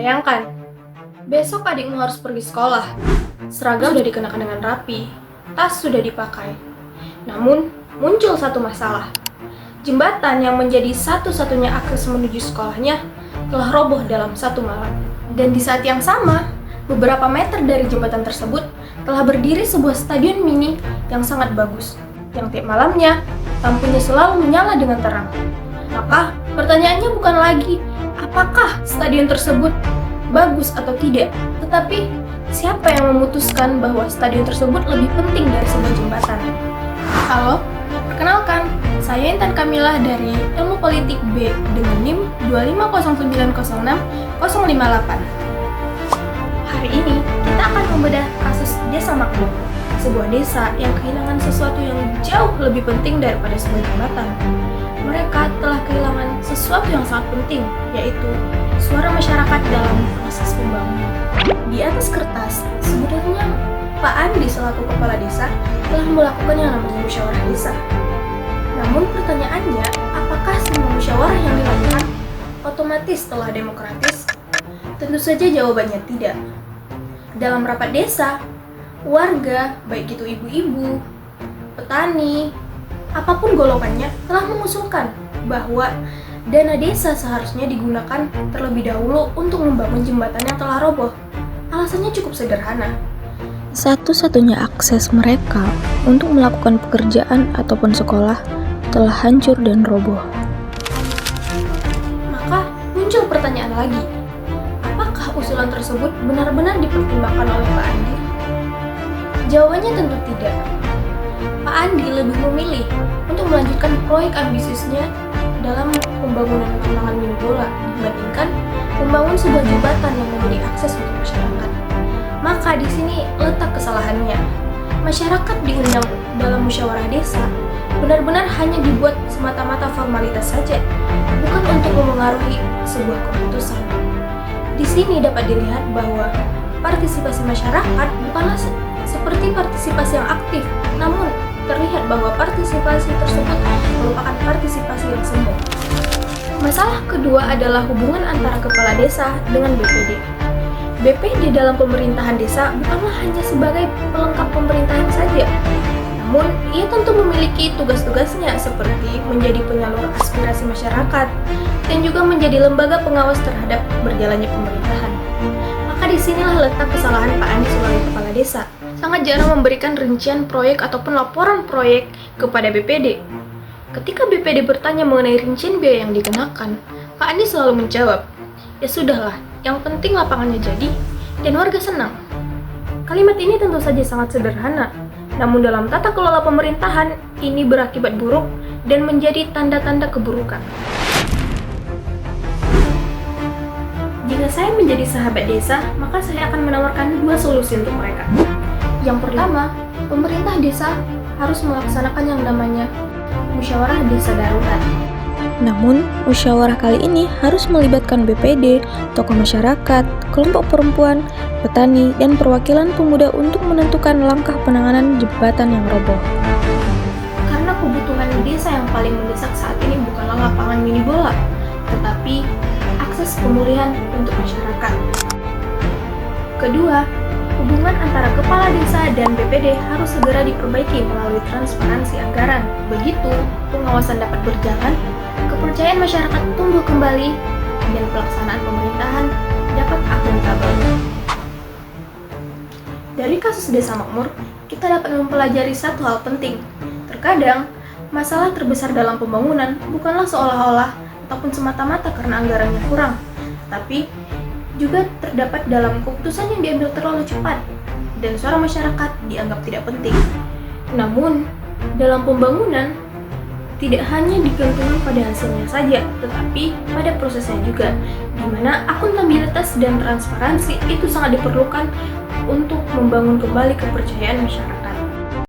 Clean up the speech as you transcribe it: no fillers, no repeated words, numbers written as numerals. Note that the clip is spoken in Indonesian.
Bayangkan, besok adikmu harus pergi sekolah. Seragam sudah dikenakan dengan rapi, tas sudah dipakai. Namun, muncul satu masalah. Jembatan yang menjadi satu-satunya akses menuju sekolahnya telah roboh dalam satu malam. Dan di saat yang sama, beberapa meter dari jembatan tersebut telah berdiri sebuah stadion mini yang sangat bagus, yang tiap malamnya lampunya selalu menyala dengan terang. Maka, pertanyaannya bukan lagi apakah stadion tersebut bagus atau tidak, tetapi siapa yang memutuskan bahwa stadion tersebut lebih penting dari sebuah jembatan? Halo, perkenalkan, saya Intan Kamila dari Ilmu Politik B dengan NIM 250906058. Hari ini kita akan membedah kasus Desa Makmur, sebuah desa yang kehilangan sesuatu yang jauh lebih penting daripada sebuah jembatan. Mereka telah kehilangan sesuatu yang sangat penting, yaitu suara masyarakat dalam proses pembangunan. Di atas kertas, sebenarnya Pak Andi selaku kepala desa telah melakukan yang namanya musyawarah desa. Namun pertanyaannya, apakah semua musyawarah yang dilakukan otomatis telah demokratis? Tentu saja jawabannya tidak. Dalam rapat desa, warga, baik itu ibu-ibu, petani, apapun golongannya, telah mengusulkan bahwa dana desa seharusnya digunakan terlebih dahulu untuk membangun jembatan yang telah roboh. Alasannya cukup sederhana. Satu-satunya akses mereka untuk melakukan pekerjaan ataupun sekolah telah hancur dan roboh. Maka muncul pertanyaan lagi, apakah usulan tersebut benar-benar dipertimbangkan oleh Pak Andi? Jawabannya tentu tidak. Pak Andi lebih memilih untuk melanjutkan proyek ambisiusnya dalam pembangunan lapangan mini bola dibandingkan membangun sebuah jembatan yang menjadi akses untuk masyarakat. Maka di sini letak kesalahannya. Masyarakat diundang dalam musyawarah desa benar-benar hanya dibuat semata-mata formalitas saja, bukan untuk memengaruhi sebuah keputusan. Di sini dapat dilihat bahwa partisipasi masyarakat bukanlah seperti partisipasi yang aktif, namun terlihat bahwa partisipasi tersebut merupakan partisipasi yang semu. Masalah kedua adalah hubungan antara kepala desa dengan BPD. BPD dalam pemerintahan desa bukanlah hanya sebagai pelengkap pemerintahan saja, namun ia tentu memiliki tugas-tugasnya seperti menjadi penyalur aspirasi masyarakat dan juga menjadi lembaga pengawas terhadap berjalannya pemerintahan. Maka disinilah letak kesalahan Pak Andi sebagai kepala desa. Sangat jarang memberikan rincian proyek ataupun laporan proyek kepada BPD. Ketika BPD bertanya mengenai rincian biaya yang dikenakan, Pak Andi selalu menjawab, "Ya sudahlah, yang penting lapangannya jadi dan warga senang." Kalimat ini tentu saja sangat sederhana, namun dalam tata kelola pemerintahan ini berakibat buruk dan menjadi tanda-tanda keburukan. Jika saya menjadi sahabat desa, maka saya akan menawarkan dua solusi untuk mereka. Yang pertama, pemerintah desa harus melaksanakan yang namanya musyawarah desa darurat. Namun, musyawarah kali ini harus melibatkan BPD, tokoh masyarakat, kelompok perempuan, petani, dan perwakilan pemuda untuk menentukan langkah penanganan jembatan yang roboh. Karena kebutuhan desa yang paling mendesak saat ini bukanlah lapangan mini bola, tetapi akses pemulihan untuk masyarakat. Kedua, hubungan antara kepala desa dan BPD harus segera diperbaiki melalui transparansi anggaran. Begitu, pengawasan dapat berjalan, kepercayaan masyarakat tumbuh kembali, dan pelaksanaan pemerintahan dapat akuntabel. Dari kasus Desa Makmur, kita dapat mempelajari satu hal penting. Terkadang, masalah terbesar dalam pembangunan bukanlah seolah-olah ataupun semata-mata karena anggarannya kurang, tapi juga terdapat dalam keputusan yang diambil terlalu cepat dan suara masyarakat dianggap tidak penting. Namun, dalam pembangunan tidak hanya digantungkan pada hasilnya saja, tetapi pada prosesnya juga, di mana akuntabilitas dan transparansi itu sangat diperlukan untuk membangun kembali kepercayaan masyarakat.